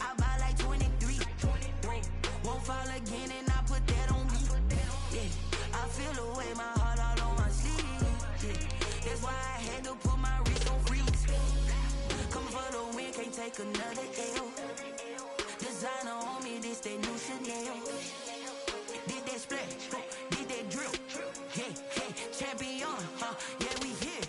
I buy like 23. Won't fall again and I put that on me. Yeah, I feel the way my heart all on my sleeve. Yeah, that's why I had to put my wrist on freeze. Coming for the win, can't take another L. Designer on me, this that new Chanel. Did that splash, did that drill. Yeah, champion, yeah, we here.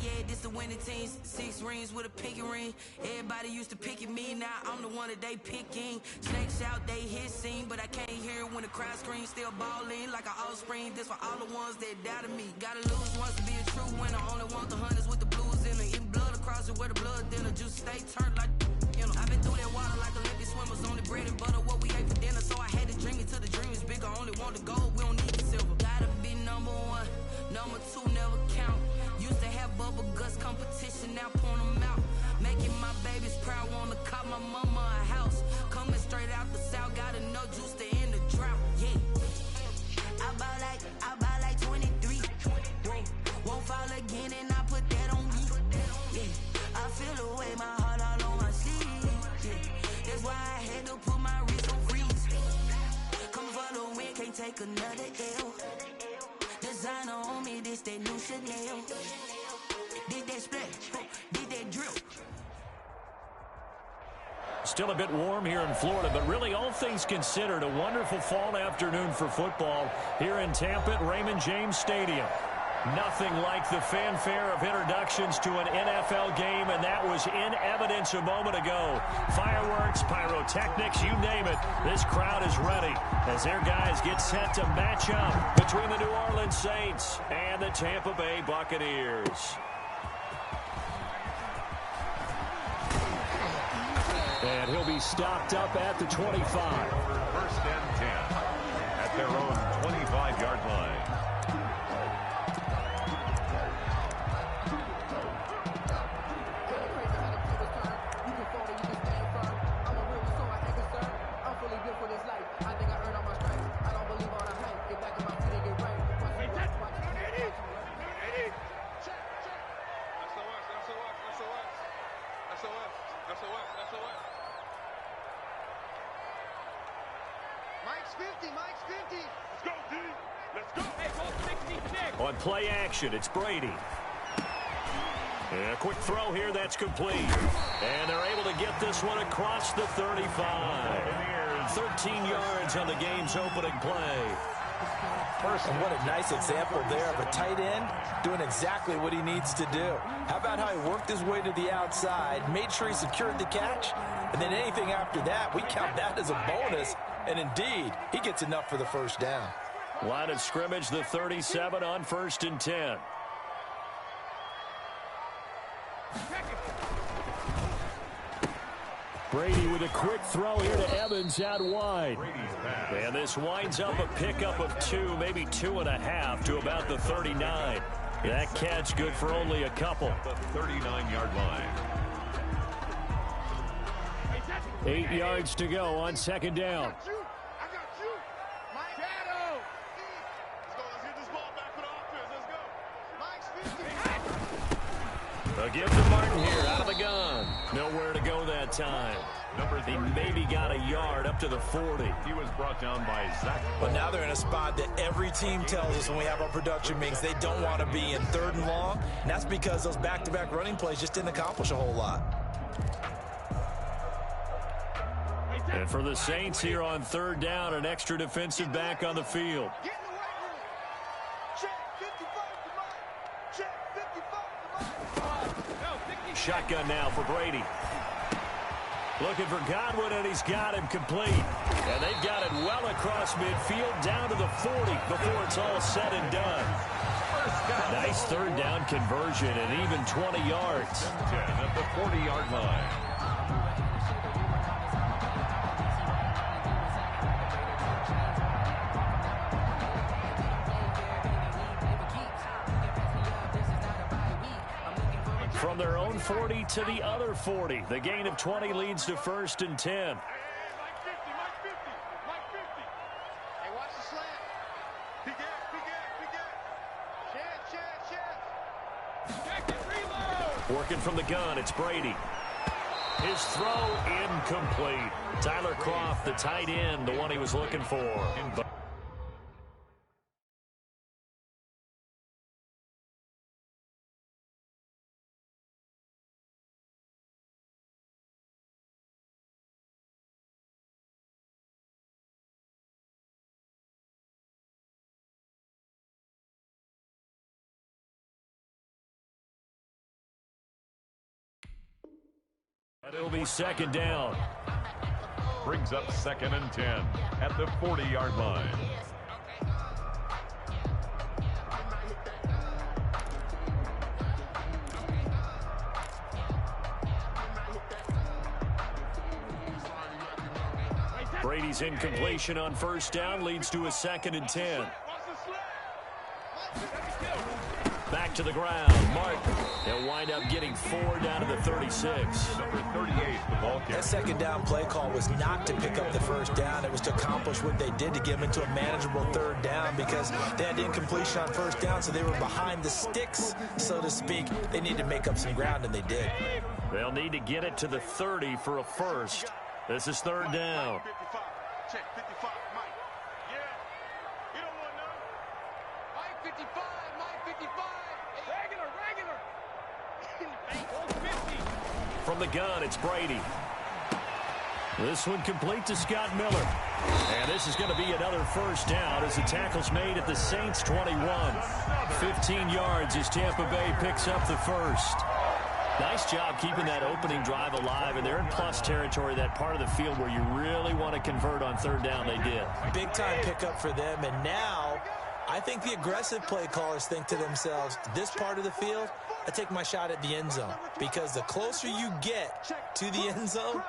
Yeah, this the winning team. 6 rings with a pinky ring. Everybody used to pick at me, now I'm the one that they picking. Snakes out, they hit scene, but I can't hear it when the crowd screams. Still balling like an offspring. This for all the ones that doubted me. Gotta lose once to be a true winner. Only want the hunters with the blues in it. Eating blood across it where the blood dinner. Juice stay turned like, you know. I've been through that water like Olympic swimmers. Only bread and butter, what we ate for dinner. So I had to dream it till the dream is bigger. Only want the gold, we don't need the silver. Gotta be number 1, number 2 never count. Used to have bubble guts competition, now point them out. Making my babies proud, wanna cop my mama a house. Coming straight out the south, gotta know juice to end the drought. Yeah, I buy like 23. Won't fall again and I put that on me. Yeah, I feel the way my heart all on my sleeve. Yeah, that's why I had to put my wrist on freeze. Coming for the win, can't take another L. Designer on me, this that new Chanel. Did that splash, did that drill. Still a bit warm here in Florida, but really all things considered, a wonderful fall afternoon for football here in Tampa at Raymond James Stadium. Nothing like the fanfare of introductions to an NFL game, and that was in evidence a moment ago. Fireworks, pyrotechnics, you name it. This crowd is ready as their guys get set to match up between the New Orleans Saints and the Tampa Bay Buccaneers. And he'll be stopped up at the 25. First and 10 at their own 25-yard line. On play action, it's Brady. A quick throw here, that's complete. And they're able to get this one across the 35. 13 yards on the game's opening play. And what a nice example there of a tight end doing exactly what he needs to do. How about how he worked his way to the outside, made sure he secured the catch, and then anything after that, we count that as a bonus. And indeed, he gets enough for the first down. Line of scrimmage, the 37 on 1st and 10. Brady with a quick throw here to Evans out wide. And this winds up a pickup of 2, maybe 2.5 to about the 39. That catch good for only a couple. The 39-yard line. 8 yards to go on 2nd down. A give to Martin here out of the gun. Nowhere to go that time. He maybe got a yard up to the 40. He was brought down by Zach. But now they're in a spot that every team tells us when we have our production meetings they don't want to be in 3rd and long. And that's because those back-to-back running plays just didn't accomplish a whole lot. And for the Saints here on 3rd down, an extra defensive back on the field. Shotgun now for Brady. Looking for Godwin, and he's got him complete. And they've got it well across midfield, down to the 40 before it's all said and done. Nice 3rd down conversion and even 20 yards. 10 at the 40-yard line. From their own 40 to the other 40. The gain of 20 leads to 1st and 10. Hey, watch the slant. He got. Working from the gun, it's Brady. His throw incomplete. Tyler Kroft, the tight end, the one he was looking for. And it'll be second down. Brings up 2nd and 10 at the 40-yard line. Brady's incompletion on first down leads to a 2nd and 10. Back to the ground. Martin. They'll wind up getting 4 down to the 36. Number 38, the ball carrier. That second down play call was not to pick up the first down. It was to accomplish what they did to get them into a manageable third down because they had incompletion on first down, so they were behind the sticks, so to speak. They needed to make up some ground, and they did. They'll need to get it to the 30 for a first. This is third down. Check 55, Mike. Yeah. You don't want none. Mike 55, Mike 55. Regular. From the gun, it's Brady. This one complete to Scott Miller. And this is going to be another first down as the tackle's made at the Saints 21. 15 yards as Tampa Bay picks up the first. Nice job keeping that opening drive alive, and they're in plus territory, that part of the field where you really want to convert on third down. They did. Big-time pickup for them, and now I think the aggressive play callers think to themselves, this part of the field, I take my shot at the end zone, because the closer you get to the end zone,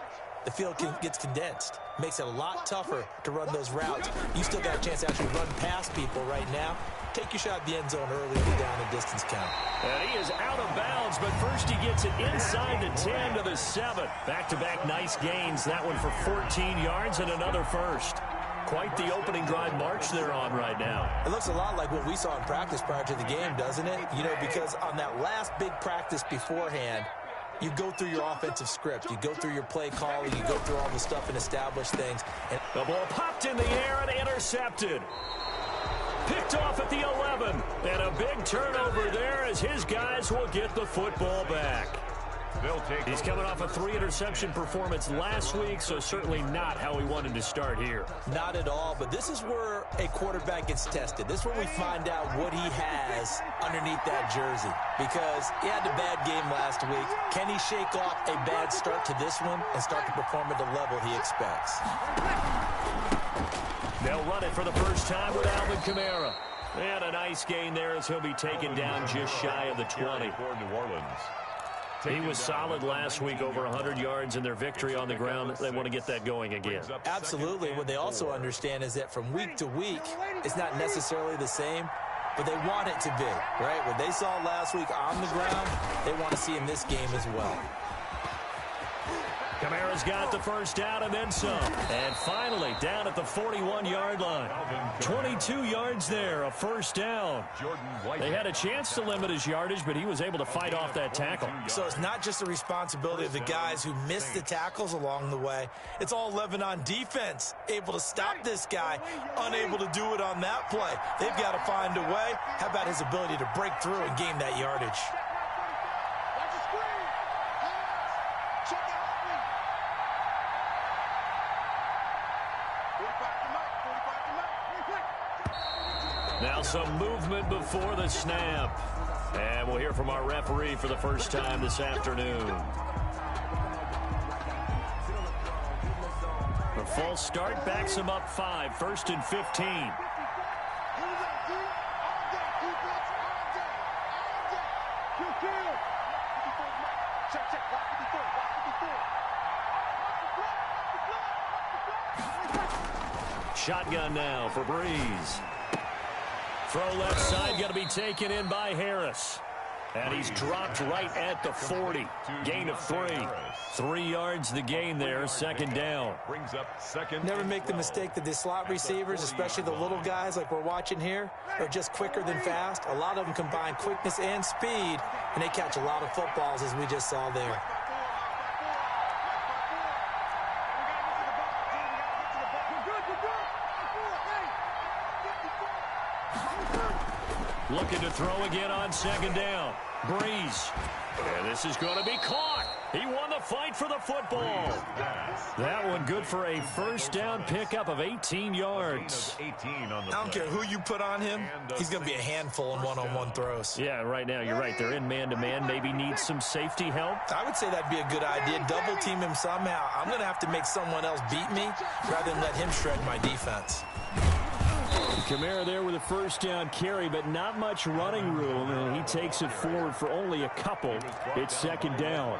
the field gets condensed. Makes it a lot tougher to run those routes. You still got a chance to actually run past people right now. Take your shot at the end zone early and down the distance count. And he is out of bounds, but first he gets it inside the 10 to the 7. Back-to-back nice gains. That one for 14 yards and another first. Quite the opening drive march they're on right now. It looks a lot like what we saw in practice prior to the game, doesn't it? You know, because on that last big practice beforehand, you go through your offensive script. You go through your play calling. You go through all the stuff and establish things. And the ball popped in the air and intercepted. Picked off at the 11. And a big turnover there as his guys will get the football back. He's coming off a 3-interception performance last week, so certainly not how he wanted to start here. Not at all, but this is where a quarterback gets tested. This is where we find out what he has underneath that jersey, because he had a bad game last week. Can he shake off a bad start to this one and start to perform at the level he expects? They'll run it for the first time with Alvin Kamara. And a nice gain there as he'll be taken down just shy of the 20. For New Orleans. He was solid last week, over 100 yards in their victory on the ground. They want to get that going again. Absolutely. What they also understand is that from week to week, it's not necessarily the same, but they want it to be, right? What they saw last week on the ground, they want to see in this game as well. Kamara's got the first down and then some. And finally, down at the 41-yard line. 22 yards there, a first down. They had a chance to limit his yardage, but he was able to fight off that tackle. So it's not just the responsibility of the guys who missed the tackles along the way. It's all 11 on defense, able to stop this guy, unable to do it on that play. They've got to find a way. How about his ability to break through and gain that yardage? Now some movement before the snap. And we'll hear from our referee for the first time this afternoon. The false start backs him up 5, 1st and 15. Shotgun now for Breeze. Throw left side, going to be taken in by Harris. And he's dropped right at the 40. Gain of 3. 3 yards the gain there, second down. Brings up second. Never make the mistake that the slot receivers, especially the little guys like we're watching here, are just quicker than fast. A lot of them combine quickness and speed, and they catch a lot of footballs, as we just saw there. Looking to throw again on second down. Breeze. And this is going to be caught. He won the fight for the football. That one good for a first down pickup of 18 yards. I don't care who you put on him. He's going to be a handful in one-on-one throws. Yeah, right now you're right. They're in man-to-man. Maybe needs some safety help. I would say that'd be a good idea. Double team him somehow. I'm going to have to make someone else beat me rather than let him shred my defense. Kamara there with a first down carry, but not much running room, and he takes it forward for only a couple. It's second down.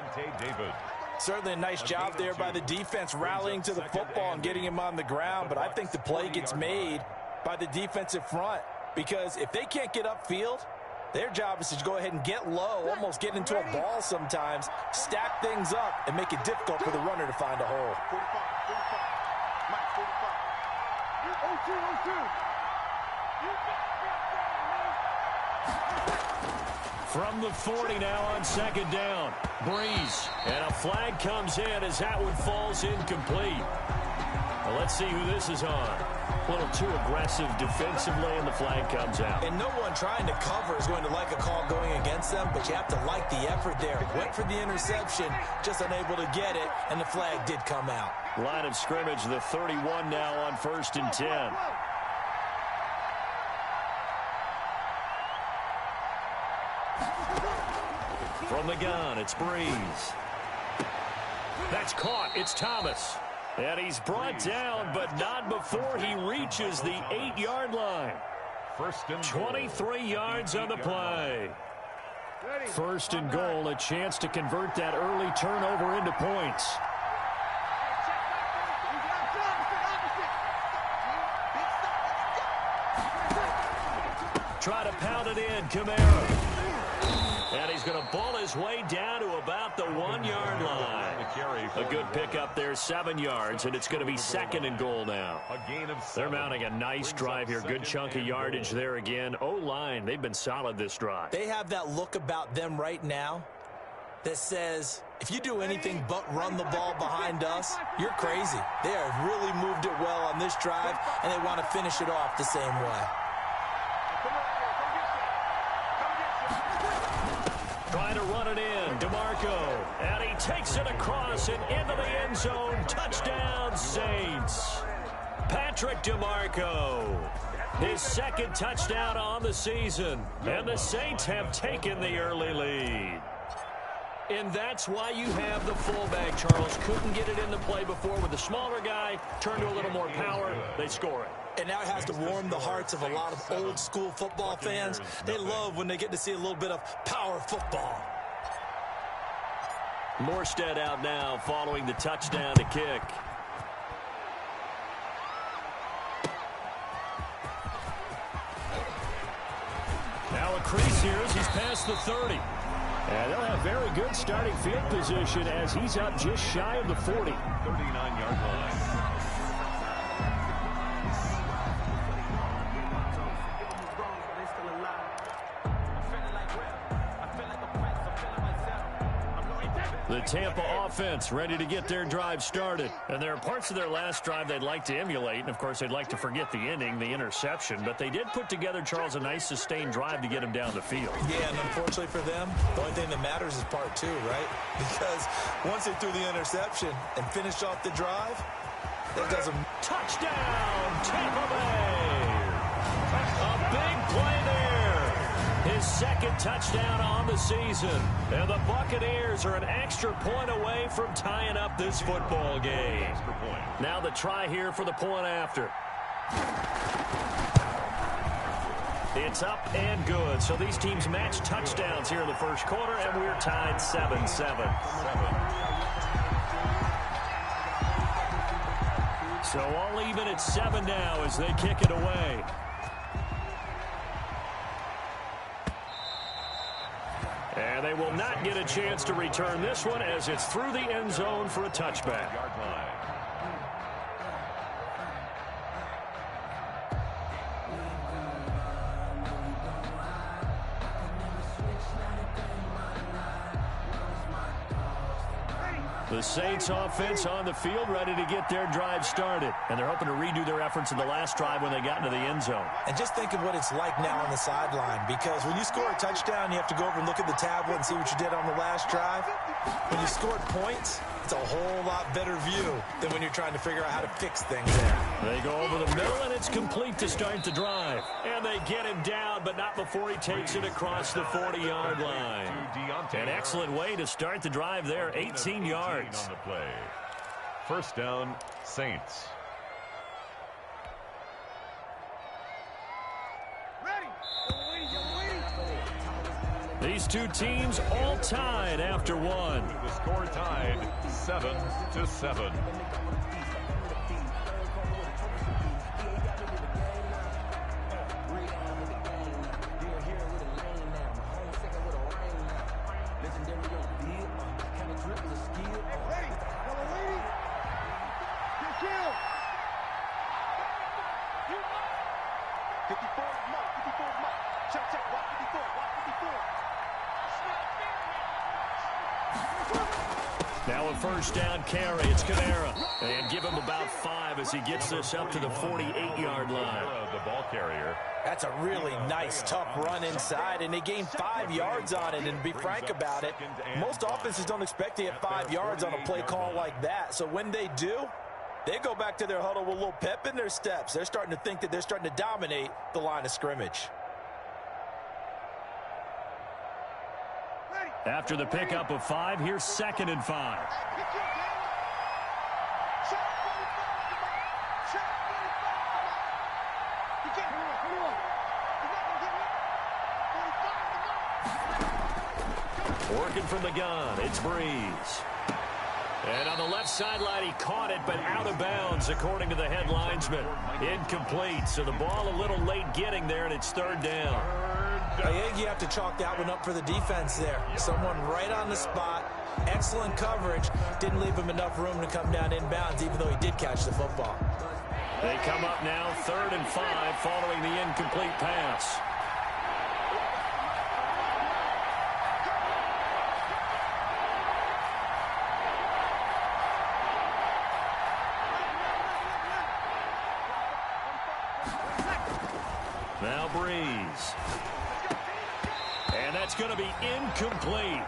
Certainly a nice job there by the defense rallying to the football and getting him on the ground, but I think the play gets made by the defensive front because if they can't get upfield, their job is to go ahead and get low, almost get into a ball sometimes, stack things up, and make it difficult for the runner to find a hole. 45. From the 40 now on second down. Breeze. And a flag comes in as that one falls incomplete. Well, let's see who this is on. A little too aggressive defensively, and the flag comes out. And no one trying to cover is going to like a call going against them, but you have to like the effort there. Went for the interception, just unable to get it, and the flag did come out. Line of scrimmage, the 31 now on first and 10. From the gun, it's Breeze. That's caught. It's Thomas. And he's brought down, but not before he reaches the 8-yard line. First and 23 yards on the play. First and goal, a chance to convert that early turnover into points. Try to pound it in, Kamara. And he's going to ball his way down to about the 1-yard line. A good pickup there, 7 yards, and it's going to be second and goal now. They're mounting a nice drive here. Good chunk of yardage there again. O-line, they've been solid this drive. They have that look about them right now that says, if you do anything but run the ball behind us, you're crazy. They have really moved it well on this drive, and they want to finish it off the same way. Trying to run it in, DeMarco, and he takes it across and into the end zone. Touchdown, Saints. Patrick DeMarco, his second touchdown on the season, and the Saints have taken the early lead. And that's why you have the fullback, Charles. Couldn't get it into play before with the smaller guy. Turned to a little more power. They score it. And now it has to warm the hearts of a lot of old-school football fans. They love when they get to see a little bit of power football. Morstead out now following the touchdown to kick. Now a crease here as he's past the 30. And they'll have very good starting field position as he's up just shy of the 40. 39-yard line. The Tampa offense ready to get their drive started. And there are parts of their last drive they'd like to emulate. And, of course, they'd like to forget the ending, the interception. But they did put together, Charles, a nice sustained drive to get him down the field. Yeah, and unfortunately for them, the only thing that matters is part two, right? Because once they threw the interception and finished off the drive, that doesn't... Touchdown, Tampa Bay! A big play there. His second touchdown on the season. And the Buccaneers are an extra point away from tying up this football game. Now the try here for the point after. It's up and good. So these teams match touchdowns here in the first quarter, and we're tied 7-7. So all even at 7 now as they kick it away. And they will not get a chance to return this one as it's through the end zone for a touchback. The Saints offense on the field, ready to get their drive started. And they're hoping to redo their efforts in the last drive when they got into the end zone. And just think of what it's like now on the sideline, because when you score a touchdown, you have to go over and look at the tablet and see what you did on the last drive. When you scored points, it's a whole lot better view than when you're trying to figure out how to fix things there. They go over the middle, and it's complete to start the drive. And they get him down, but not before he takes it across the 40-yard line. An excellent way to start the drive there, 18 yards. On the play. First down, Saints. These two teams all tied after one. The score tied 7-7. Now a first down carry. It's Kamara. And give him about 5 as he gets this up to the 48-yard line. The ball carrier. That's a really nice, tough run inside, and they gained 5 yards on it. And to be frank about it, most offenses don't expect to get 5 yards on a play call like that. So when they do, they go back to their huddle with a little pep in their steps. They're starting to think that they're starting to dominate the line of scrimmage. After the pickup of 5, here's 2nd and 5. Working from the gun, it's Breeze. And on the left sideline, he caught it, but out of bounds, according to the head linesman. Incomplete, so the ball a little late getting there, and it's 3rd down. I think you have to chalk that one up for the defense there. Someone right on the spot. Excellent coverage. Didn't leave him enough room to come down inbounds, even though he did catch the football. They come up now 3rd and 5 following the incomplete pass. Now Breeze. And that's going to be incomplete.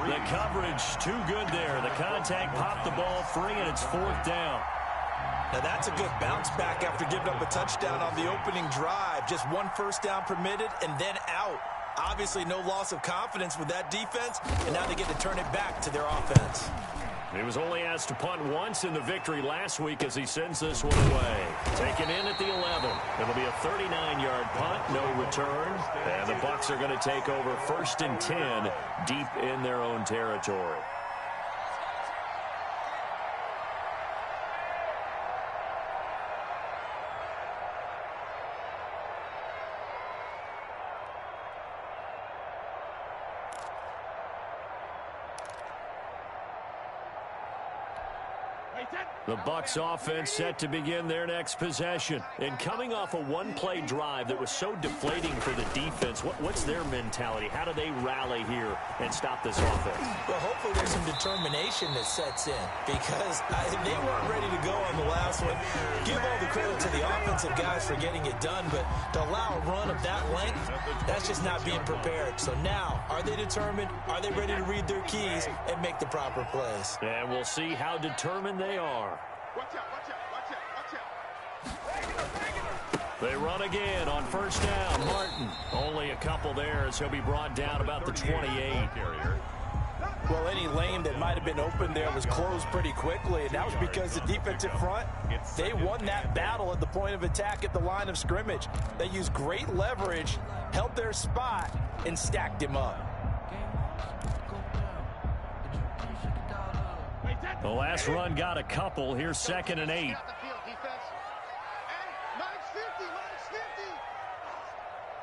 The coverage too good there. The contact popped the ball free, and it's 4th down. Now that's a good bounce back after giving up a touchdown on the opening drive. Just 1 first down permitted and then out. Obviously no loss of confidence with that defense, and now they get to turn it back to their offense. He was only asked to punt once in the victory last week as he sends this one away. Taken in at the 11. It'll be a 39-yard punt, no return. And the Bucs are going to take over 1st and 10 deep in their own territory. The Bucs offense set to begin their next possession. And coming off a one-play drive that was so deflating for the defense, what's their mentality? How do they rally here and stop this offense? Well, hopefully there's some determination that sets in, because they weren't ready to go on the last one. Give all the credit to the offensive guys for getting it done, but to allow a run of that length, that's just not being prepared. So now, are they determined? Are they ready to read their keys and make the proper plays? And we'll see how determined they are. Watch out, watch out, watch out. They run again on first down. Martin, only a couple there as he'll be brought down about the 28. Well, any lane that might have been open there was closed pretty quickly, and that was because the defensive front, they won that battle at the point of attack at the line of scrimmage. They used great leverage, held their spot, and stacked him up. The last run got a couple. Here's 2nd and 8. Minus 50, minus 50.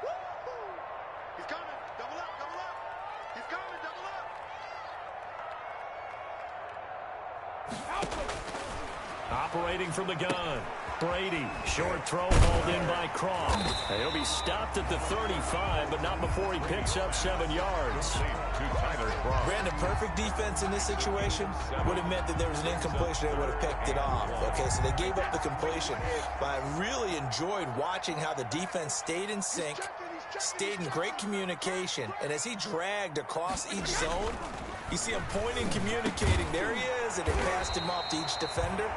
Woo! He's coming, double up. He's coming, double Operating from the gun. Brady, short throw hauled in by Croft. He'll be stopped at the 35, but not before he picks up 7 yards. Brandon, perfect defense in this situation would have meant that there was an incompletion. They would have picked it off. Okay, so they gave up the completion. But I really enjoyed watching how the defense stayed in sync, stayed in great communication, and as he dragged across each zone, you see him pointing, communicating. There he is, and it passed him off to each defender.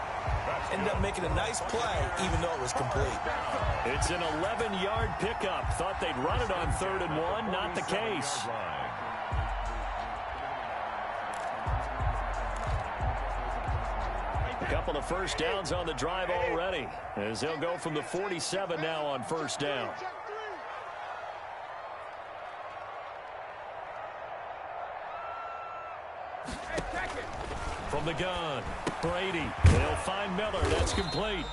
Ended up making a nice play, even though it was complete. It's an 11-yard pickup. Thought they'd run it on 3rd and 1. Not the case. A couple of first downs on the drive already, as they'll go from the 47 now on 1st down. From the gun, Brady. They'll find Miller. That's complete.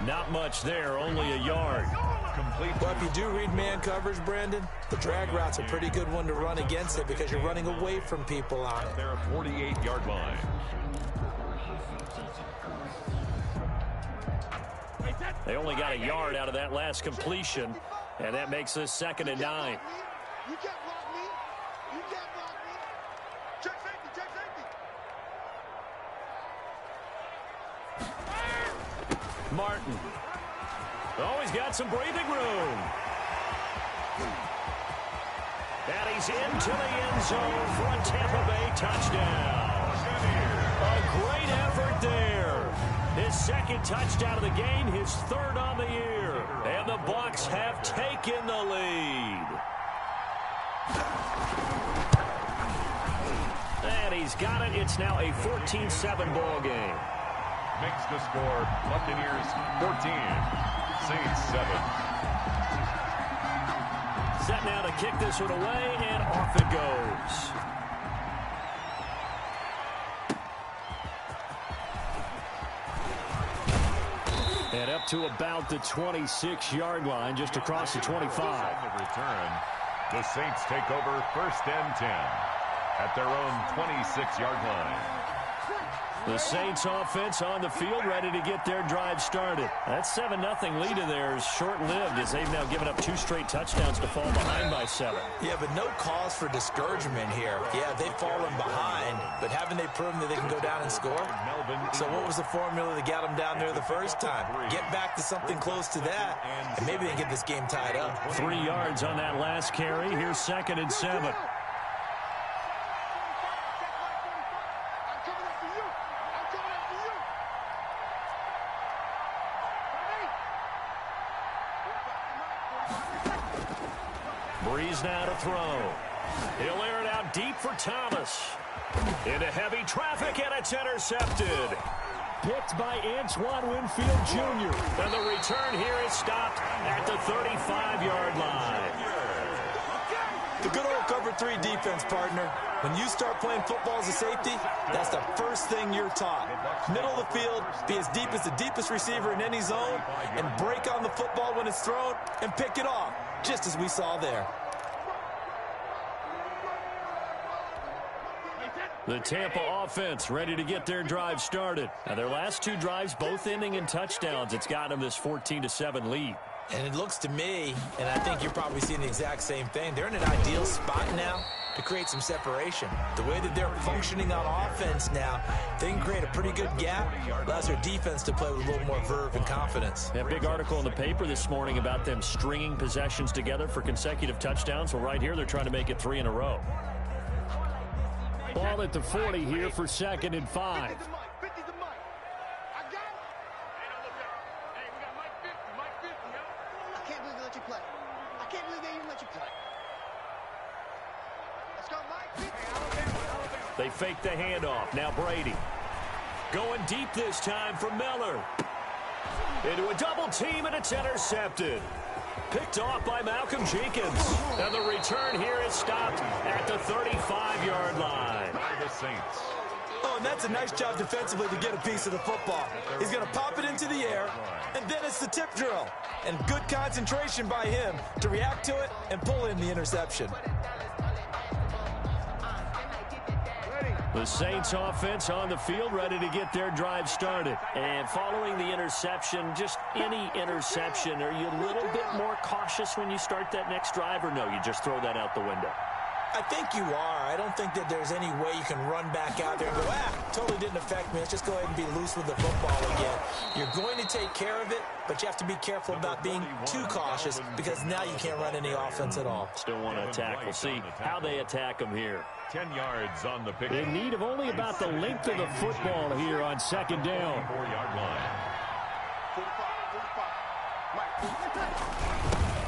Not much there, only a yard. Well, if you do read man coverage, Brandon, the drag route's a pretty good one to run against it because you're running away from people on it. Their 48-yard line. They only got a yard out of that last completion, and that makes this 2nd and 9. You can't block me. You can't block me. Check safety, check safety. Martin. Oh, he's got some breathing room. And he's into the end zone for a Tampa Bay touchdown. A great effort there. His 2nd touchdown of the game, his 3rd on the year. And the Bucs have taken the lead. And he's got it. It's now a 14-7 ball game. Makes the score Buccaneers 14, Saints 7. Set now to kick this one away, and off it goes. And up to about the 26-yard line, just across the 25. On the return, the Saints take over 1st and 10 at their own 26-yard line. The Saints offense on the field, ready to get their drive started. That 7-0 lead of theirs short-lived as they've now given up 2 straight touchdowns to fall behind by 7. Yeah, but no cause for discouragement here. Yeah, they've fallen behind, but haven't they proven that they can go down and score? So what was the formula that got them down there the first time? Get back to something close to that, and maybe they can get this game tied up. 3 yards on that last carry. Here's 2nd and 7. Breeze now to throw. He'll air it out deep for Thomas. Into heavy traffic, and it's intercepted. Picked by Antoine Winfield Jr. And the return here is stopped at the 35-yard line. The good old cover 3 defense, partner. When you start playing football as a safety, that's the first thing you're taught. Middle of the field, be as deep as the deepest receiver in any zone, and break on the football when it's thrown and pick it off, just as we saw there. The Tampa offense ready to get their drive started. Now their last 2 drives both ending in touchdowns. It's got them this 14-7 lead. And it looks to me, and I think you're probably seeing the exact same thing, they're in an ideal spot now to create some separation. The way that they're functioning on offense now, they can create a pretty good gap. Allows their defense to play with a little more verve and confidence. A big article in the paper this morning about them stringing possessions together for consecutive touchdowns. Well, right here, they're trying to make it 3 in a row. Ball at the 40 here for 2nd and 5. They fake the handoff. Now Brady. Going deep this time for Miller. Into a double team, and it's intercepted. Picked off by Malcolm Jenkins. And the return here is stopped at the 35-yard line. By the Saints. Oh, and that's a nice job defensively to get a piece of the football. He's going to pop it into the air, and then it's the tip drill. And good concentration by him to react to it and pull in the interception. Ready. The Saints offense on the field, ready to get their drive started. And following the interception, just any interception, are you a little bit more cautious when you start that next drive, or no, you just throw that out the window? I think you are. I don't think that there's any way you can run back out there and go, totally didn't affect me. Let's just go ahead and be loose with the football again. You're going to take care of it, but you have to be careful about being too cautious because now you can't run any offense at all. Still want to attack. We'll see how they attack them here. 10 yards on the pick. In need of only about the length of the football here on second down. 4-yard line. 45.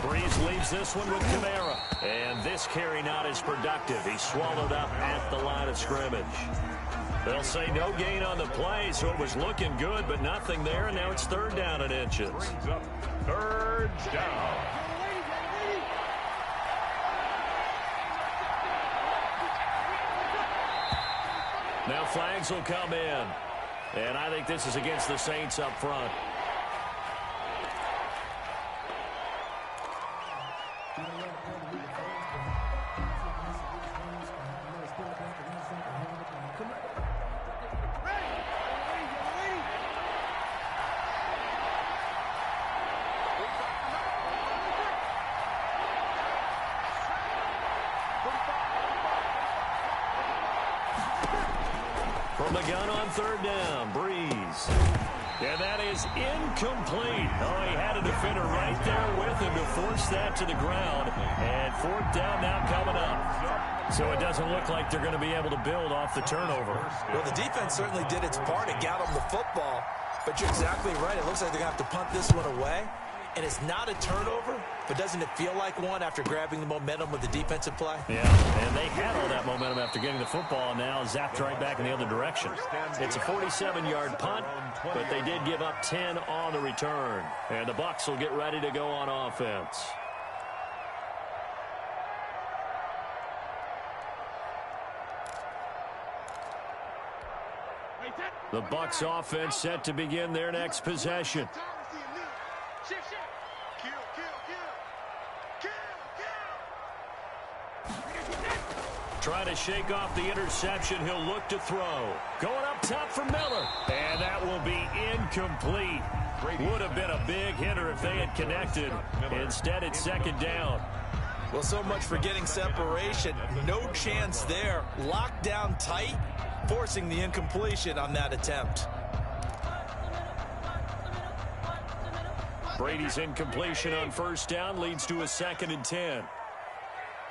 Breeze leaves this one with Kamara. And this carry not as productive. He swallowed up at the line of scrimmage. They'll say no gain on the play, so it was looking good, but nothing there, and now it's third down and inches. Brings up third down. Now flags will come in. And I think this is against the Saints up front. From the gun on third down, Breeze. And that is incomplete. Oh, he had a defender right there with him to force that to the ground. And fourth down now coming up. So it doesn't look like they're going to be able to build off the turnover. Well, the defense certainly did its part. It got them the football. But you're exactly right. It looks like they're going to have to punt this one away. And it's not a turnover, but doesn't it feel like one after grabbing the momentum with the defensive play? Yeah, and they had all that momentum after getting the football, and now zapped right back in the other direction. It's a 47-yard punt, but they did give up 10 on the return. And the Bucs will get ready to go on offense. The Bucs offense set to begin their next possession. Trying to shake off the interception. He'll look to throw. Going up top for Miller. And that will be incomplete. Would have been a big hitter if they had connected. Instead, it's second down. Well, so much for getting separation. No chance there. Locked down tight, forcing the incompletion on that attempt. Brady's incompletion on first down leads to a 2nd and 10.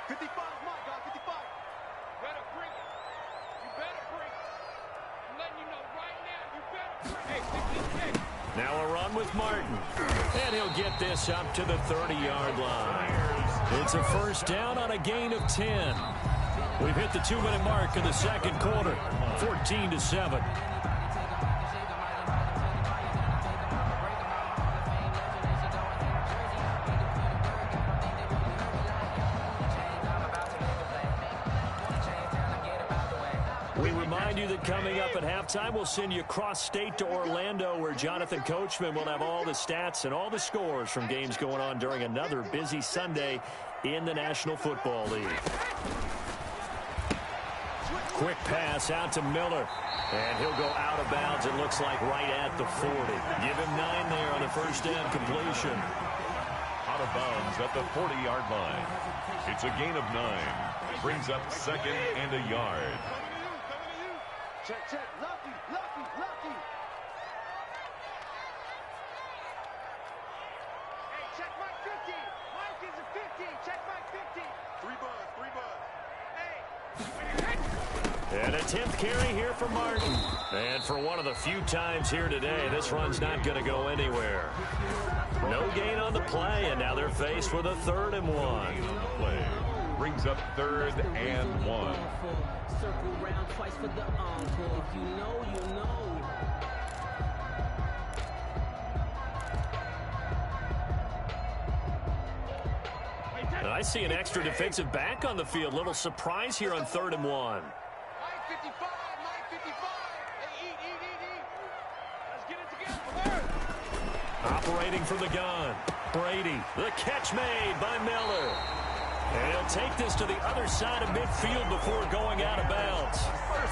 55, my God, 55. Better bring it. You better bring it. I'm letting you know right now, you better bring it. Hey, now a run with Martin. And he'll get this up to the 30-yard line. It's a first down on a gain of 10. We've hit the 2-minute mark in the second quarter. 14-7. We remind you that coming up at halftime, we'll send you cross-state to Orlando, where Jonathan Coachman will have all the stats and all the scores from games going on during another busy Sunday in the National Football League. Quick pass out to Miller. And he'll go out of bounds, it looks like, right at the 40. Give him 9 there on the first down completion. Out of bounds at the 40-yard line. It's a gain of 9. Brings up 2nd and a yard. check, check. Lucky, lucky, lucky. Hey, check Mike 15. Mike is a 15. Check Mike 15. 3 buzz, 3 buzz. Hey. And a 10th carry here for Martin. And for one of the few times here today, this run's not going to go anywhere. No gain on the play, and now they're faced with a 3rd and 1. Play brings up 3rd and 1. Circle round twice for the encore. If you know, you know. And I see an extra defensive back on the field. Little surprise here on 3rd and 1. Mike 55, Mike 55. Hey, eat. Let's get it together. 3rd. Operating from the gun. Brady. The catch made by Miller. And he'll take this to the other side of midfield before going out of bounds.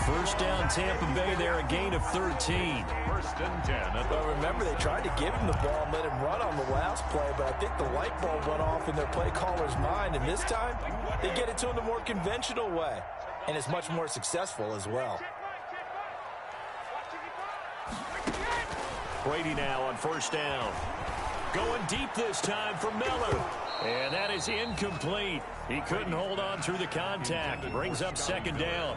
First down, Tampa Bay there, a gain of 13. First and 10. Well, remember, they tried to give him the ball and let him run on the last play, but I think the light bulb went off in their play caller's mind, and this time they get it to him the more conventional way, and it's much more successful as well. Brady now on first down. Going deep this time for Miller. And that is incomplete. He couldn't hold on through the contact. Brings up second down.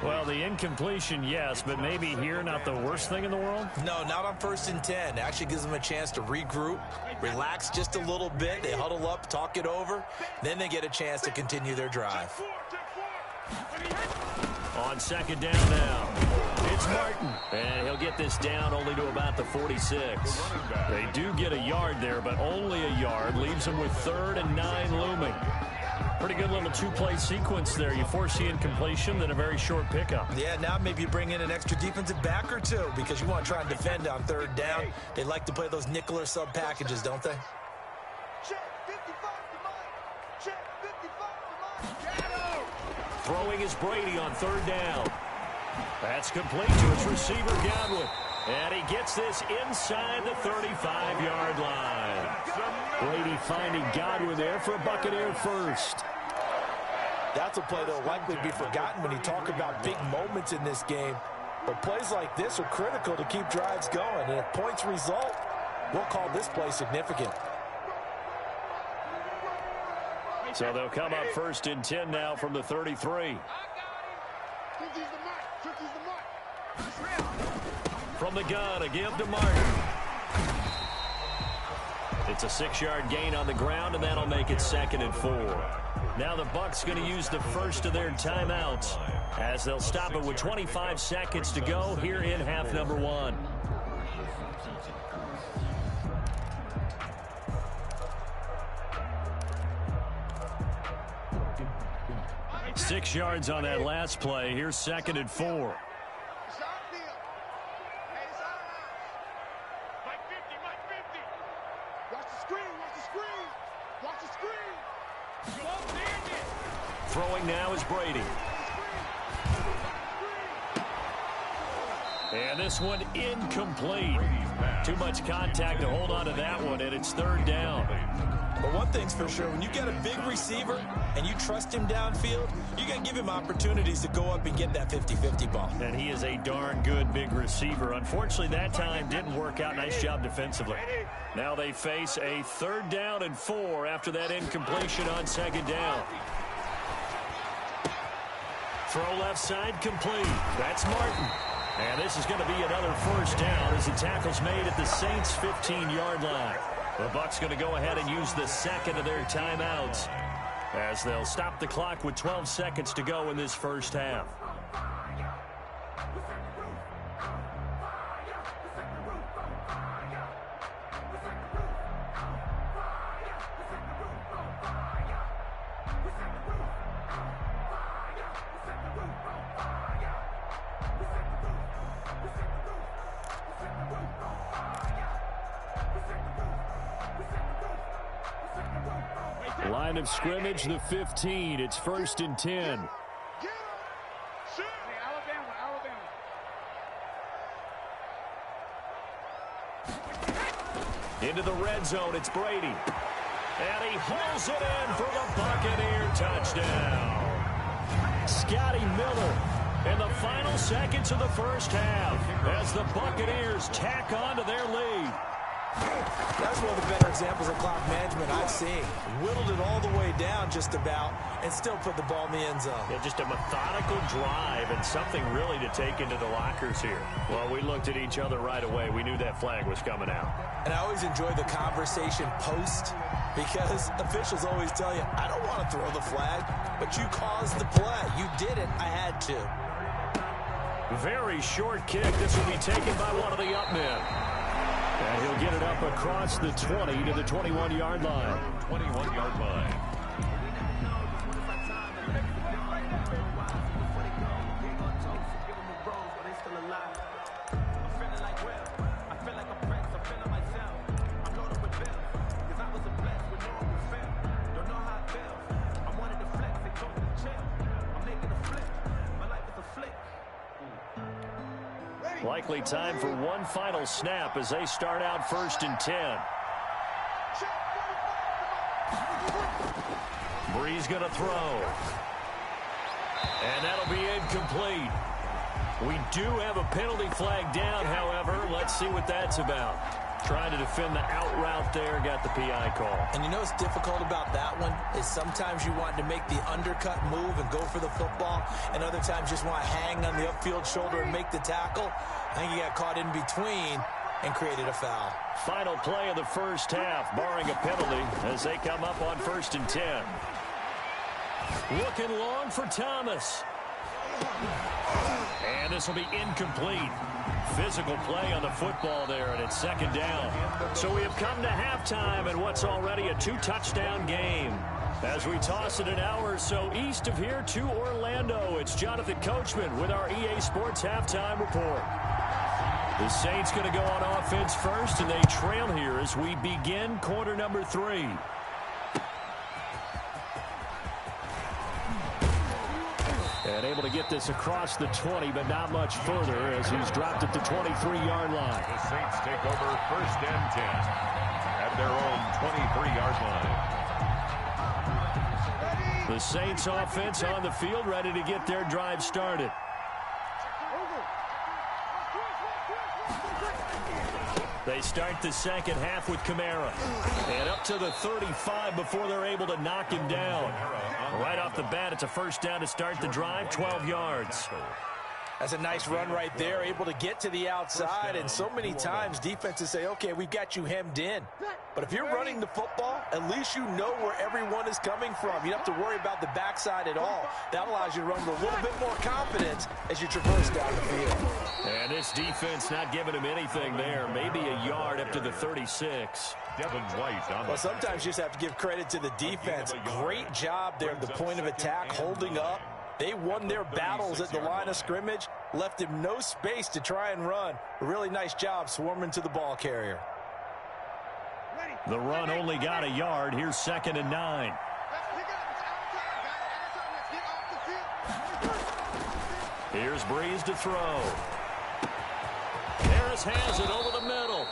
Well, the incompletion, yes, but maybe here not the worst thing in the world? No, not on first and 10. It actually gives them a chance to regroup, relax just a little bit. They huddle up, talk it over. Then they get a chance to continue their drive. On second down now, it's Martin. And he'll get this down only to about the 46. They do get a yard there, but only a yard. Leaves them with 3rd and 9 looming. Pretty good little two-play sequence there. You force the incompletion, then a very short pickup. Yeah, now maybe you bring in an extra defensive back or two because you want to try and defend on 3rd down. They like to play those nickel or sub packages, don't they? Throwing is Brady on 3rd down. That's complete to his receiver, Godwin. And he gets this inside the 35-yard line. Brady finding Godwin there for a Buccaneer first. That's a play that will likely be forgotten when you talk about big moments in this game. But plays like this are critical to keep drives going. And if points result, we'll call this play significant. So they'll come up first and 10 now from the 33. From the gun, a give to Martin. It's a 6-yard gain on the ground, and that'll make it 2nd and 4. Now the Bucs going to use the first of their timeouts as they'll stop it with 25 seconds to go here in half number 1. Six yards on that last play. Here's 2nd and 4. Throwing now is Brady. And this one incomplete. Too much contact to hold on to that one, and it's 3rd down. But one thing's for sure, when you get a big receiver and you trust him downfield, you're going to give him opportunities to go up and get that 50-50 ball. And he is a darn good big receiver. Unfortunately, that time didn't work out. Nice job defensively. Now they face a 3rd down and 4 after that incompletion on 2nd down. Throw left side complete. That's Martin. And this is going to be another first down as the tackle's made at the Saints' 15-yard line. The Bucs going to go ahead and use the second of their timeouts as they'll stop the clock with 12 seconds to go in this first half. Line of scrimmage, the 15. It's 1st and 10. Into the red zone, it's Brady. And he hauls it in for the Buccaneer touchdown. Scotty Miller in the final seconds of the first half as the Buccaneers tack on to their lead. That's one of the better examples of clock management I've seen. Whittled it all the way down just about and still put the ball in the end zone. Yeah, just a methodical drive and something really to take into the lockers here. Well, we looked at each other right away. We knew that flag was coming out. And I always enjoy the conversation post because officials always tell you, I don't want to throw the flag, but you caused the play. You did it. I had to. Very short kick. This will be taken by one of the up men. And he'll get it up across the 20 to the 21-yard line. 21-yard line. Likely time for one final snap as they start out 1st and 10. Bree's going to throw. And that'll be incomplete. We do have a penalty flag down, however. Let's see what that's about. Trying to defend the out route there, got the PI call. And you know what's difficult about that one is sometimes you want to make the undercut move and go for the football, and other times just want to hang on the upfield shoulder and make the tackle. I think he got caught in between and created a foul. Final play of the first half, barring a penalty, as they come up on 1st and 10. Looking long for Thomas. And this will be incomplete. Physical play on the football there, and it's 2nd down. So we have come to halftime in what's already a 2-touchdown game. As we toss it an hour or so east of here to Orlando, it's Jonathan Coachman with our EA Sports Halftime Report. The Saints going to go on offense first, and they trail here as we begin quarter number 3. And able to get this across the 20, but not much further as he's dropped at the 23-yard line. The Saints take over 1st and 10 at their own 23-yard line. The Saints offense on the field, ready to get their drive started. They start the second half with Kamara. And up to the 35 before they're able to knock him down. Right off the bat, it's a 1st down to start the drive, 12 yards. That's a nice run right there, able to get to the outside, and so many times defenses say, okay, we've got you hemmed in. But if you're running the football, at least you know where everyone is coming from. You don't have to worry about the backside at all. That allows you to run with a little bit more confidence as you traverse down the field. And this defense not giving him anything there. Maybe a yard up to the 36. Well, sometimes you just have to give credit to the defense. Great job there at the point of attack, holding up. They won their battles at the line of scrimmage, left him no space to try and run. A really nice job swarming to the ball carrier. The run only got a yard. Here's 2nd and 9. Here's Breeze to throw. Harris has it over the middle.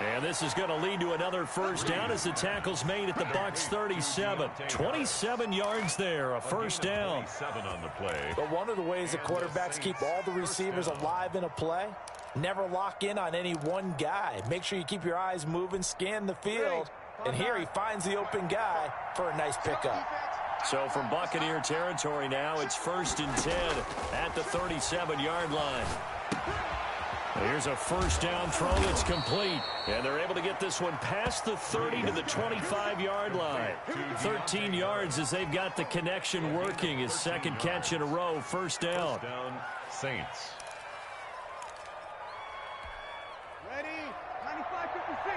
And this is going to lead to another 1st down as the tackle's made at the Bucs 37. 27 yards there, a 1st down. On the play. But one of the ways the quarterbacks keep all the receivers alive in a play, never lock in on any one guy. Make sure you keep your eyes moving, scan the field. And here he finds the open guy for a nice pickup. So from Buccaneer territory now, it's 1st and 10 at the 37-yard line. Here's a 1st down throw that's complete. And they're able to get this one past the 30 to the 25-yard line. 13 yards as they've got the connection working. His 2nd catch in a row, 1st down. Saints. Ready? 95-56,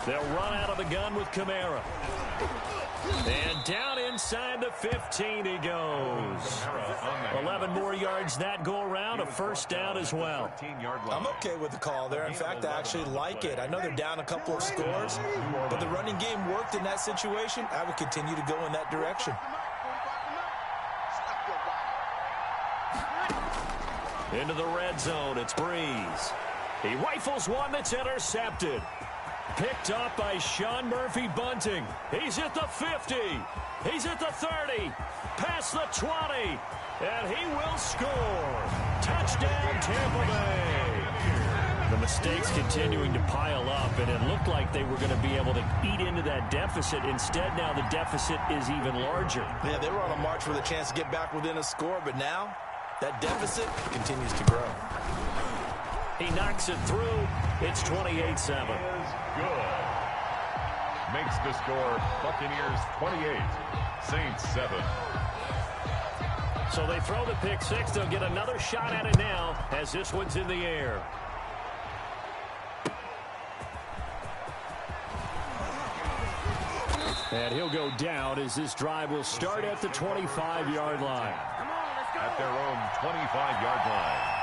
95-56. They'll run out of the gun with Kamara. And down inside the 15 he goes. 11 more yards that go around, a 1st down as well. I'm okay with the call there. In fact, I actually like it. I know they're down a couple of scores, but the running game worked in that situation. I would continue to go in that direction. Into the red zone, it's Breeze. He rifles one that's intercepted. Picked up by Sean Murphy-Bunting. He's at the 50. He's at the 30. Past the 20. And he will score. Touchdown, Tampa Bay. The mistakes continuing to pile up, and it looked like they were going to be able to eat into that deficit. Instead, now the deficit is even larger. Yeah, they were on a march with a chance to get back within a score, but now that deficit continues to grow. He knocks it through. It's 28-7. Good. Makes the score Buccaneers 28, Saints 7. So they throw the pick six. They'll get another shot at it now as this one's in the air. And he'll go down as this drive will start at the 25-yard line. At their own 25-yard line.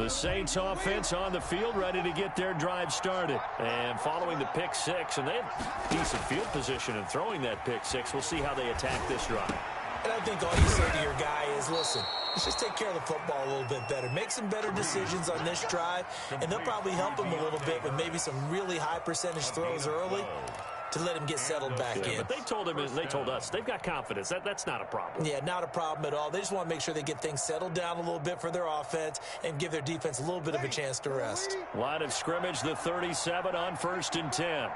The Saints offense on the field, ready to get their drive started. And following the pick six, and they have decent field position in throwing that pick six. We'll see how they attack this drive. And I think all you say to your guy is, listen, let's just take care of the football a little bit better. Make some better decisions on this drive, and they'll probably help him a little bit with maybe some really high percentage throws early to let him get settled back in. But they told him, they told us, they've got confidence. That's not a problem. Yeah, not a problem at all. They just want to make sure they get things settled down a little bit for their offense and give their defense a little bit of a chance to rest. Line of scrimmage, the 37 on 1st and 10.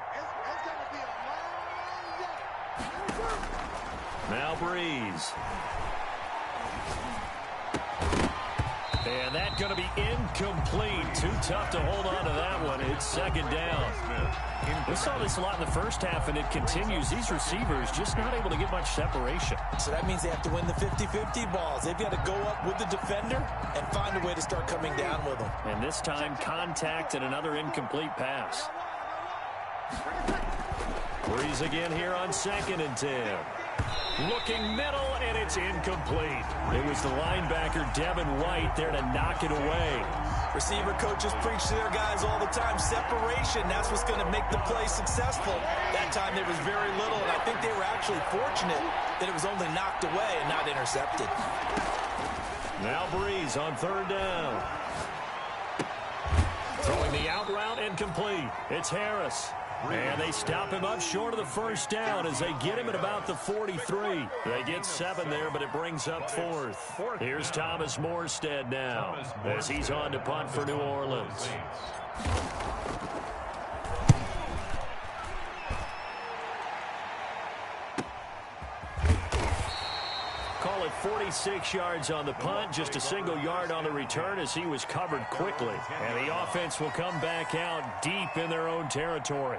Now Breeze. And that's going to be incomplete. Too tough to hold on to that one. It's 2nd down. We saw this a lot in the first half, and it continues. These receivers just not able to get much separation. So that means they have to win the 50-50 balls. They've got to go up with the defender and find a way to start coming down with them. And this time, contact and another incomplete pass. Breeze again here on 2nd and 10. Looking middle, and it's incomplete. It was the linebacker, Devin White, there to knock it away. Receiver coaches preach to their guys all the time. Separation, that's what's going to make the play successful. That time there was very little, and I think they were actually fortunate that it was only knocked away and not intercepted. Now Breeze on 3rd down. Throwing the out route, incomplete. It's Harris. And they stop him up short of the 1st down as they get him at about the 43. They get 7 there, but it brings up 4th. Here's Thomas Morstead now as he's on to punt for New Orleans. Call it 46 yards on the punt, just a single yard on the return as he was covered quickly. And the offense will come back out deep in their own territory.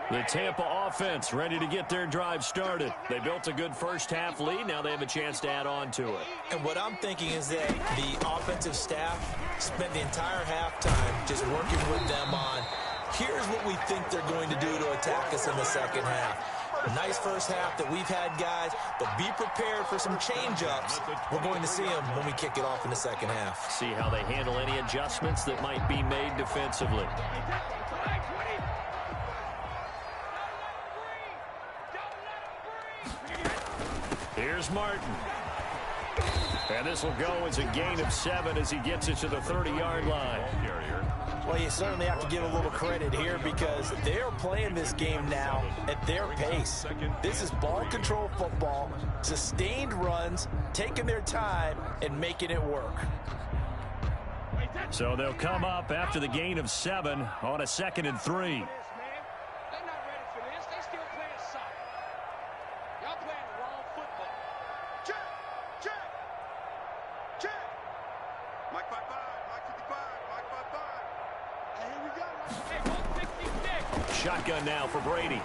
The Tampa offense ready to get their drive started. They built a good first-half lead. Now they have a chance to add on to it. And what I'm thinking is that the offensive staff spent the entire halftime just working with them on, here's what we think they're going to do to attack us in the second half. A nice first half that we've had, guys, but be prepared for some change-ups. We're going to see them when we kick it off in the second half. See how they handle any adjustments that might be made defensively. Here's Martin. And this will go as a gain of 7 as he gets it to the 30-yard line. Well, you certainly have to give a little credit here because they're playing this game now at their pace. This is ball control football, sustained runs, taking their time, and making it work. So they'll come up after the gain of 7 on a 2nd and 3. Shotgun now for Brady.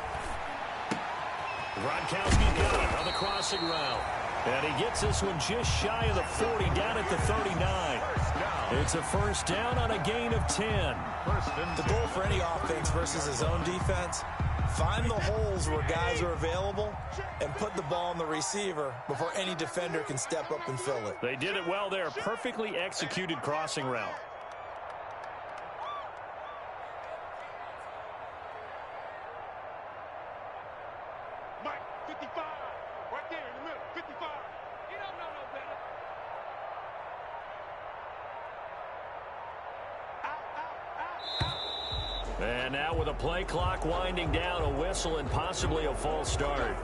Gronkowski got it on the crossing route. And he gets this one just shy of the 40, down at the 39. It's a 1st down on a gain of 10. The goal for any offense versus his own defense, find the holes where guys are available and put the ball on the receiver before any defender can step up and fill it. They did it well there. Perfectly executed crossing route. And now with a play clock winding down, a whistle and possibly a false start.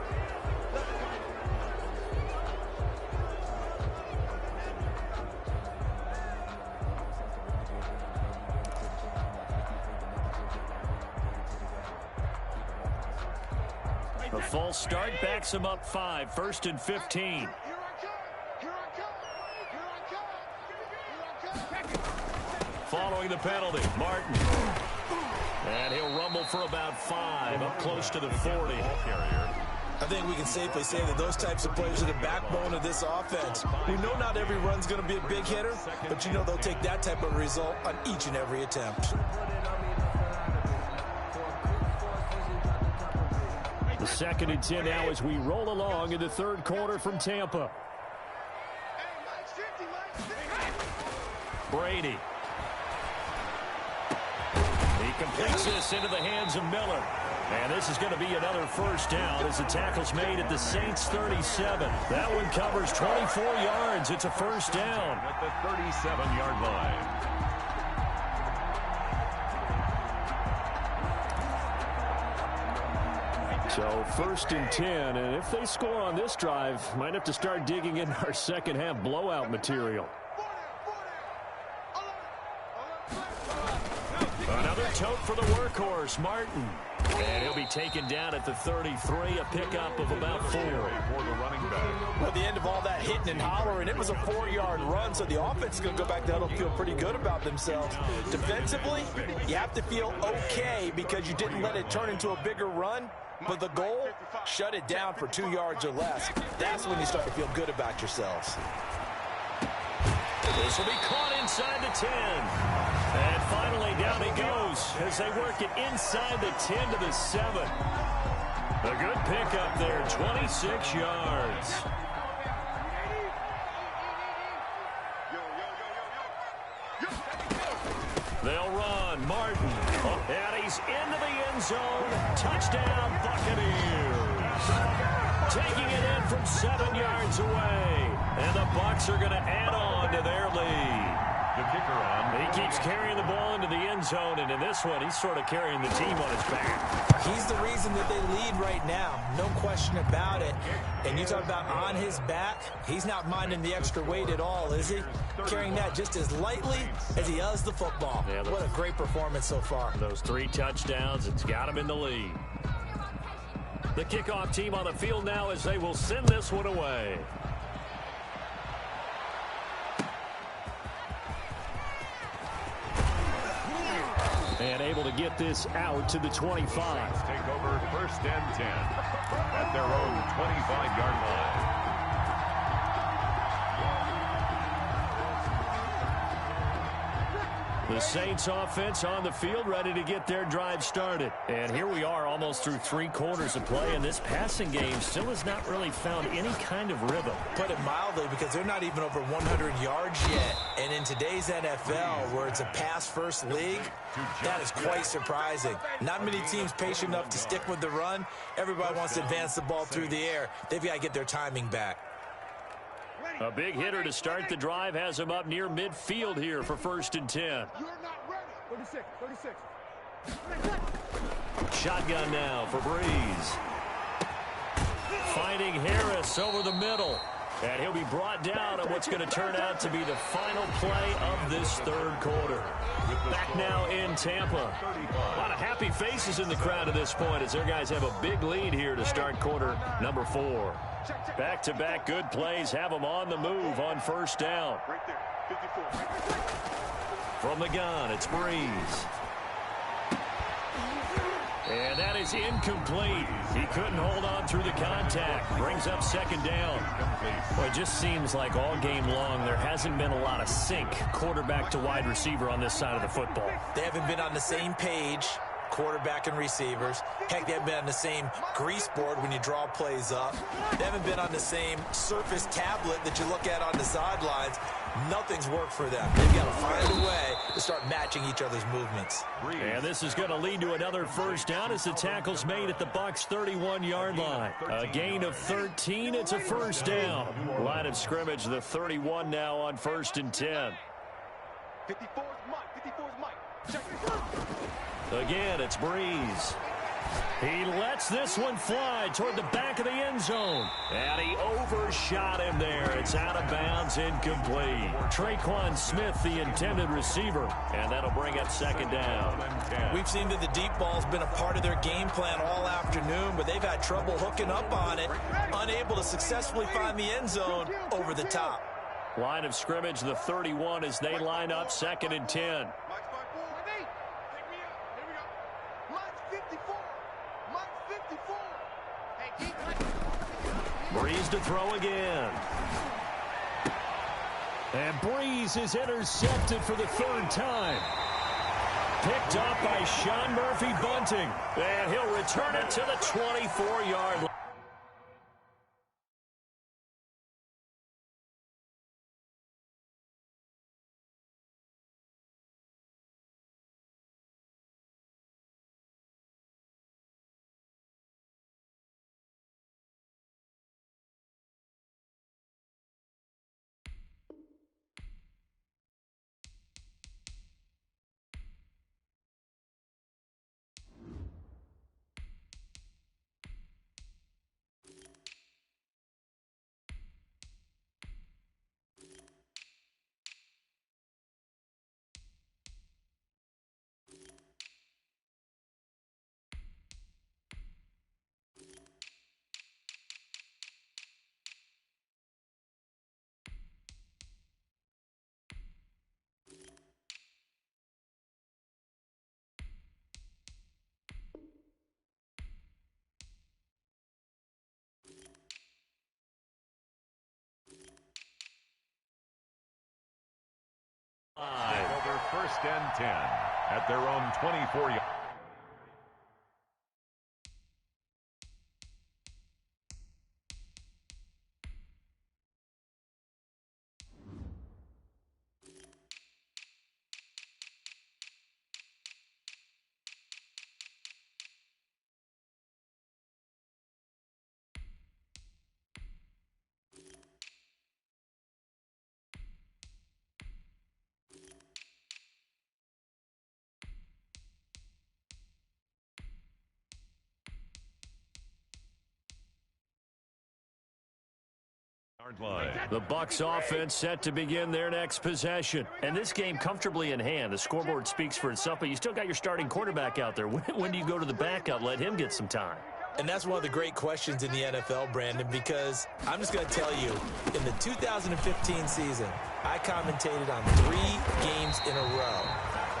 A false start backs him up 5, 1st and 15. Following the penalty, Martin. And he'll rumble for about 5, up close to the 40. I think we can safely say that those types of plays are the backbone of this offense. We know not every run's going to be a big hitter, but you know they'll take that type of result on each and every attempt. The 2nd and 10 now as we roll along in the 3rd quarter from Tampa. Brady. completes this into the hands of Miller. And this is going to be another first down as the tackle's made at the Saints' 37. That one covers 24 yards. It's a first down. At the 37-yard line. So first and 10, and if they score on this drive, might have to start digging in our second half blowout material. Another tote for the workhorse, Martin. And he'll be taken down at the 33, a pickup of about 4. For the running back. Well, at the end of all that hitting and hollering, it was a 4-yard run, so the offense is going to go back there and feel pretty good about themselves. Defensively, you have to feel okay because you didn't let it turn into a bigger run. But the goal, shut it down for 2 yards or less. That's when you start to feel good about yourselves. This will be caught inside the 10. And finally, down he goes as they work it inside the 10 to the 7. A good pickup there, 26 yards. They'll run. Martin. And he's into the end zone. Touchdown, Buccaneers. Taking it in from 7 yards away. And the Bucs are going to add on to their lead. The kicker on. He keeps carrying the ball into the end zone, and in this one, he's sort of carrying the team on his back. He's the reason that they lead right now. No question about it. And you talk about on his back, he's not minding the extra weight at all, is he? Carrying that just as lightly as he does the football. Yeah, what a great performance so far. Those 3 touchdowns, it's got him in the lead. The kickoff team on the field now as they will send this one away. And able to get this out to the 25. Take over first and 10 at their own 25-yard line. The Saints offense on the field ready to get their drive started. And here we are almost through 3 quarters of play, and this passing game still has not really found any kind of rhythm. Put it mildly, because they're not even over 100 yards yet. And in today's NFL, where it's a pass-first league, that is quite surprising. Not many teams patient enough to stick with the run. Everybody wants to advance the ball through the air. They've got to get their timing back. A big hitter to start the drive has him up near midfield here for first and 10. You're not ready. 36. Shotgun now for Breeze. Finding Harris over the middle. And he'll be brought down on what's going to turn out to be the final play of this 3rd quarter. Back now in Tampa. A lot of happy faces in the crowd at this point as their guys have a big lead here to start quarter number 4. Back-to-back good plays have them on the move on first down. Right there. 54. From the gun, it's Breeze. And that is incomplete. He couldn't hold on through the contact. Brings up second down. Well, it just seems like all game long there hasn't been a lot of sync quarterback to wide receiver on this side of the football. They haven't been on the same page, quarterback and receivers. Heck, they haven't been on the same grease board when you draw plays up. They haven't been on the same surface tablet that you look at on the sidelines. Nothing's worked for them. They've got to find a way to start matching each other's movements. And this is going to lead to another first down as the tackle's made at the Bucs' 31-yard line. A gain of 13. It's a first down. Line of scrimmage, the 31 now on first and 10. 54 is Mike. 54 is Mike. Check it. Again, it's Breeze. He lets this one fly toward the back of the end zone. And he overshot him there. It's out of bounds, incomplete. Traquan Smith, the intended receiver. And that'll bring up second down. We've seen that the deep ball's been a part of their game plan all afternoon, but they've had trouble hooking up on it, unable to successfully find the end zone over the top. Line of scrimmage, the 31 as they line up second and 10. Breeze to throw again. And Breeze is intercepted for the 3rd time. Picked up by Sean Murphy-Bunting. And he'll return it to the 24-yard line. First and 10 at their own 24-yard. The Bucs offense set to begin their next possession. And this game comfortably in hand. The scoreboard speaks for itself, but you still got your starting quarterback out there. When do you go to the backup, let him get some time? And that's one of the great questions in the NFL, Brandon, because I'm just going to tell you, in the 2015 season, I commentated on 3 games in a row.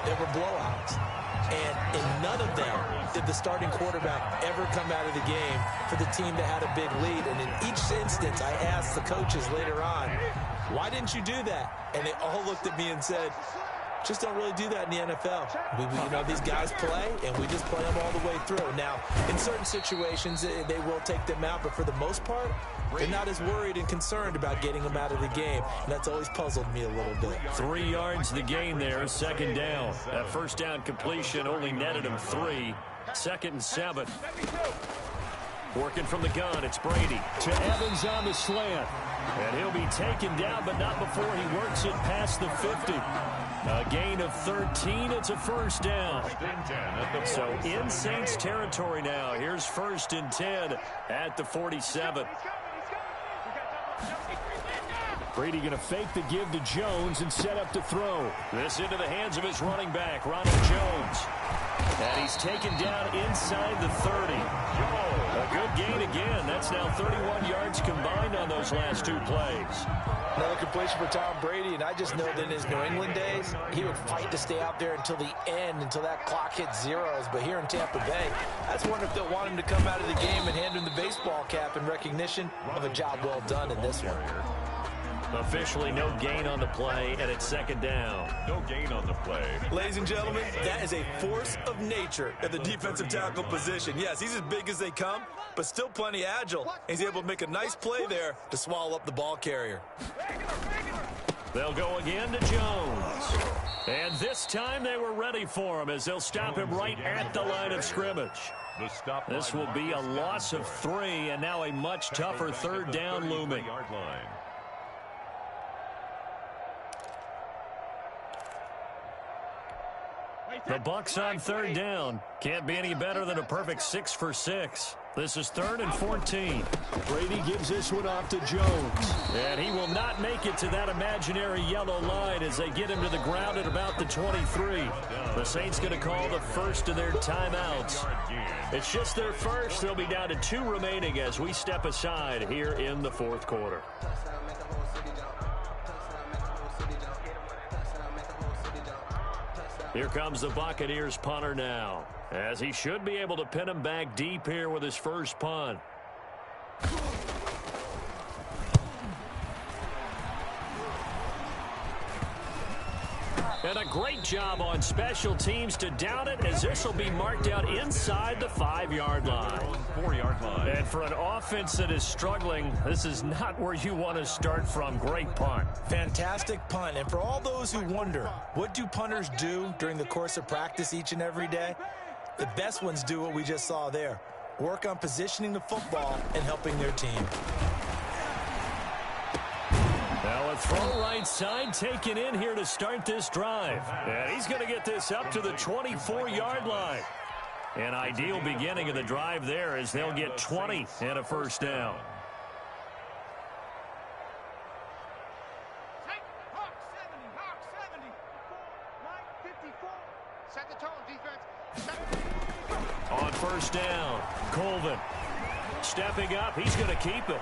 There were blowouts. And in none of them did the starting quarterback ever come out of the game for the team that had a big lead. And in each instance, I asked the coaches later on, why didn't you do that? And they all looked at me and said, just don't really do that in the NFL. You know, these guys play, and we just play them all the way through. Now, in certain situations, they will take them out, but for the most part, they're not as worried and concerned about getting them out of the game, and that's always puzzled me a little bit. 3 yards the gain there, second down. That first down completion only netted him 3. 2nd and 7. Working from the gun, it's Brady to Evans on the slant. And he'll be taken down, but not before he works it past the 50. A gain of 13. It's a first down. So in Saints territory now. Here's 1st and 10 at the 47. Brady going to fake the give to Jones and set up to throw. This into the hands of his running back, Ronald Jones. And he's taken down inside the 30. A good gain again. That's now 31 yards combined on those last 2 plays. Another completion for Tom Brady, and I just know that in his New England days, he would fight to stay out there until the end, until that clock hit zeros. But here in Tampa Bay, I just wonder if they'll want him to come out of the game and hand him the baseball cap in recognition of a job well done in this one. Officially no gain on the play, and it's 2nd down. No gain on the play. Ladies and gentlemen, that is a force of nature at the defensive tackle position. Yes, he's as big as they come, but still plenty agile. He's able to make a nice play there to swallow up the ball carrier. They'll go again to Jones. And this time they were ready for him as they'll stop him right at the line of scrimmage. This will be a loss of 3, and now a much tougher 3rd down looming. The Bucs on 3rd down. Can't be any better than a perfect 6 for 6. This is 3rd and 14. Brady gives this one off to Jones. And he will not make it to that imaginary yellow line as they get him to the ground at about the 23. The Saints going to call the first of their timeouts. It's just their first. They'll be down to 2 remaining as we step aside here in the 4th quarter. Here comes the Buccaneers punter now, as he should be able to pin him back deep here with his first punt. And a great job on special teams to down it, as this will be marked out inside the 5-yard line. 4-yard line. And for an offense that is struggling, this is not where you want to start from. Great punt. Fantastic punt. And for all those who wonder, what do punters do during the course of practice each and every day? The best ones do what we just saw there. Work on positioning the football and helping their team. Now a throw right side taken in here to start this drive. And he's going to get this up to the 24-yard line. An ideal beginning of the drive there as they'll get 20 and a first down. Hawk 70, 54. Set the tone, defense. On first down, Colvin. Stepping up, he's going to keep it.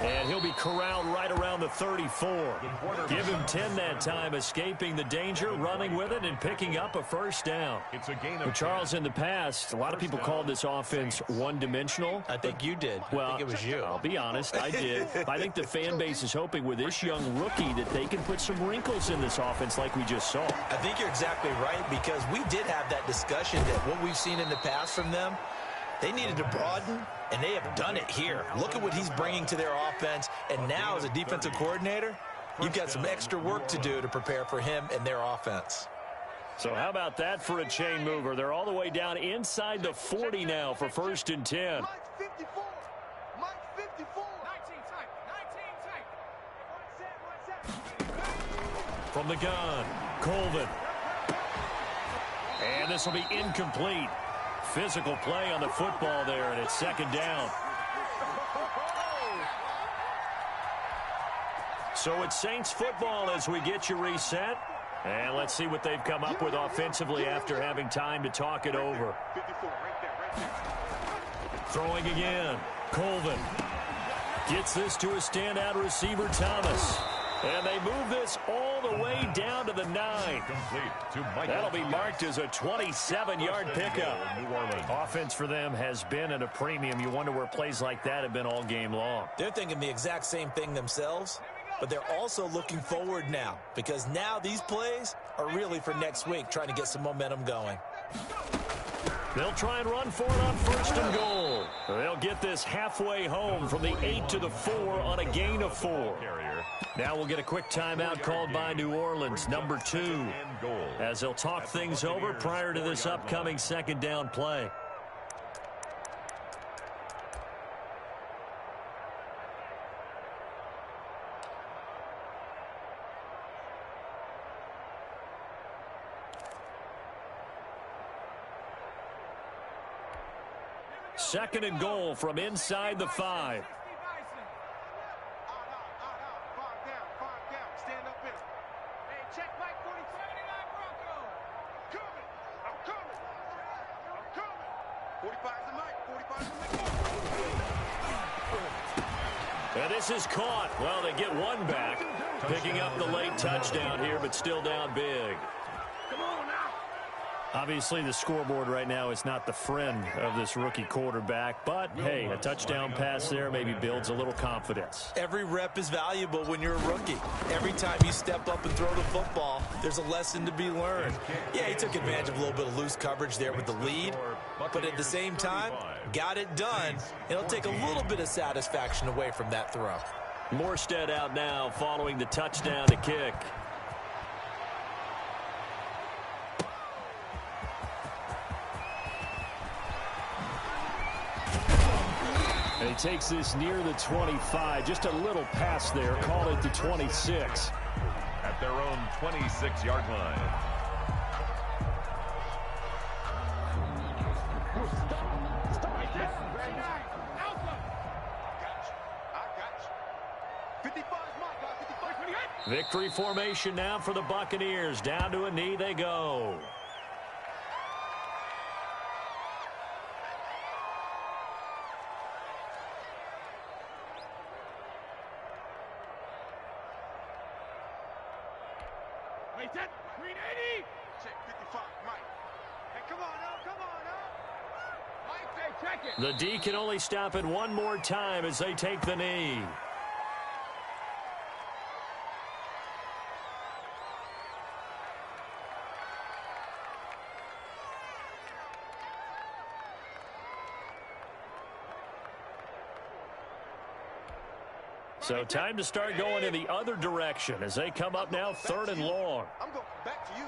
And he'll be corralled right around the 34. Give him 10 that time, escaping the danger, running with it, and picking up a first down. It's a gain But of Charles, in the past, a lot of people called this offense one-dimensional. I think you did. Well, I think it was you. I'll be honest, I did. I think the fan base is hoping with this young rookie that they can put some wrinkles in this offense like we just saw. I think you're exactly right, because we did have that discussion that what we've seen in the past from them, they needed to broaden, and they have done it here. Look at what he's bringing to their offense, and now as a defensive coordinator, you've got some extra work to do to prepare for him and their offense. So how about that for a chain mover? They're all the way down inside the 40 now for 1st and 10. Mike 54. Mike 54. 19 tight. 19 tight. From the gun, Colvin. And this will be incomplete. Physical play on the football there, and it's 2nd down. So it's Saints football as we get you reset. And let's see what they've come up with offensively after having time to talk it over. Throwing again, Colvin. Gets this to a standout receiver, Thomas. And they move this all the way down to the 9. That'll be marked as a 27-yard pickup. Offense for them has been at a premium. You wonder where plays like that have been all game long. They're thinking the exact same thing themselves, but they're also looking forward now, because now these plays are really for next week, trying to get some momentum going. They'll try and run for it on 1st and goal. They'll get this halfway home from the 8 to the 4 on a gain of 4. Now we'll get a quick timeout called by New Orleans, number 2, as they'll talk things over prior to this upcoming 2nd down play. Second and goal from inside the 5. Stand up in it. Hey, check Mike 4079 Bronco. Coming. I'm coming. I'm coming. 45's the Mike. 45's the Mike. And this is caught. Well, they get one back. Picking up the late touchdown here, but still down big. Come on now. Obviously, the scoreboard right now is not the friend of this rookie quarterback. But, hey, a touchdown pass there maybe builds a little confidence. Every rep is valuable when you're a rookie. Every time you step up and throw the football, there's a lesson to be learned. Yeah, he took advantage of a little bit of loose coverage there with the lead. But at the same time, got it done. It'll take a little bit of satisfaction away from that throw. Morstead out now following the touchdown to kick. And he takes this near the 25. Just a little pass there. Call it the 26. At their own 26-yard line. Victory formation now for the Buccaneers. Down to a knee they go. Wait, that 380. Check 55, Mike. Hey, come on now, come on now. Mike, say, check it. The D can only stop it one more time as they take the knee. So time to start going in the other direction as they come up now 3rd and long. I'm going back to you.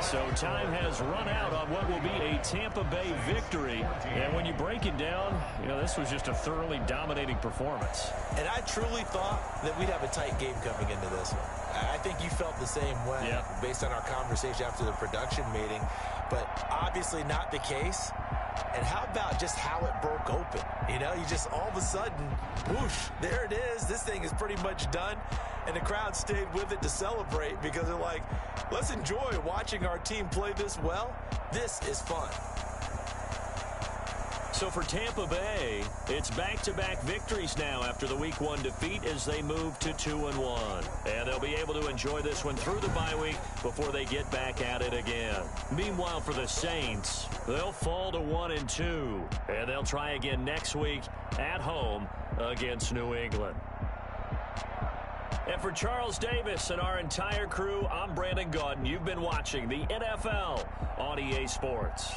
So time has run out on what will be a Tampa Bay victory. And when you break it down, you know, this was just a thoroughly dominating performance. And I truly thought that we'd have a tight game coming into this one. I think you felt the same way based on our conversation after the production meeting. But obviously not the case. And how about just how it broke open? You know, you just all of a sudden, whoosh, there it is. This thing is pretty much done. And the crowd stayed with it to celebrate because they're like, let's enjoy watching our team play this well. This is fun. So for Tampa Bay, it's back-to-back victories now after the Week 1 defeat as they move to 2-1. And they'll be able to enjoy this one through the bye week before they get back at it again. Meanwhile, for the Saints, they'll fall to 1-2. And they'll try again next week at home against New England. And for Charles Davis and our entire crew, I'm Brandon Gaudin. You've been watching the NFL on EA Sports.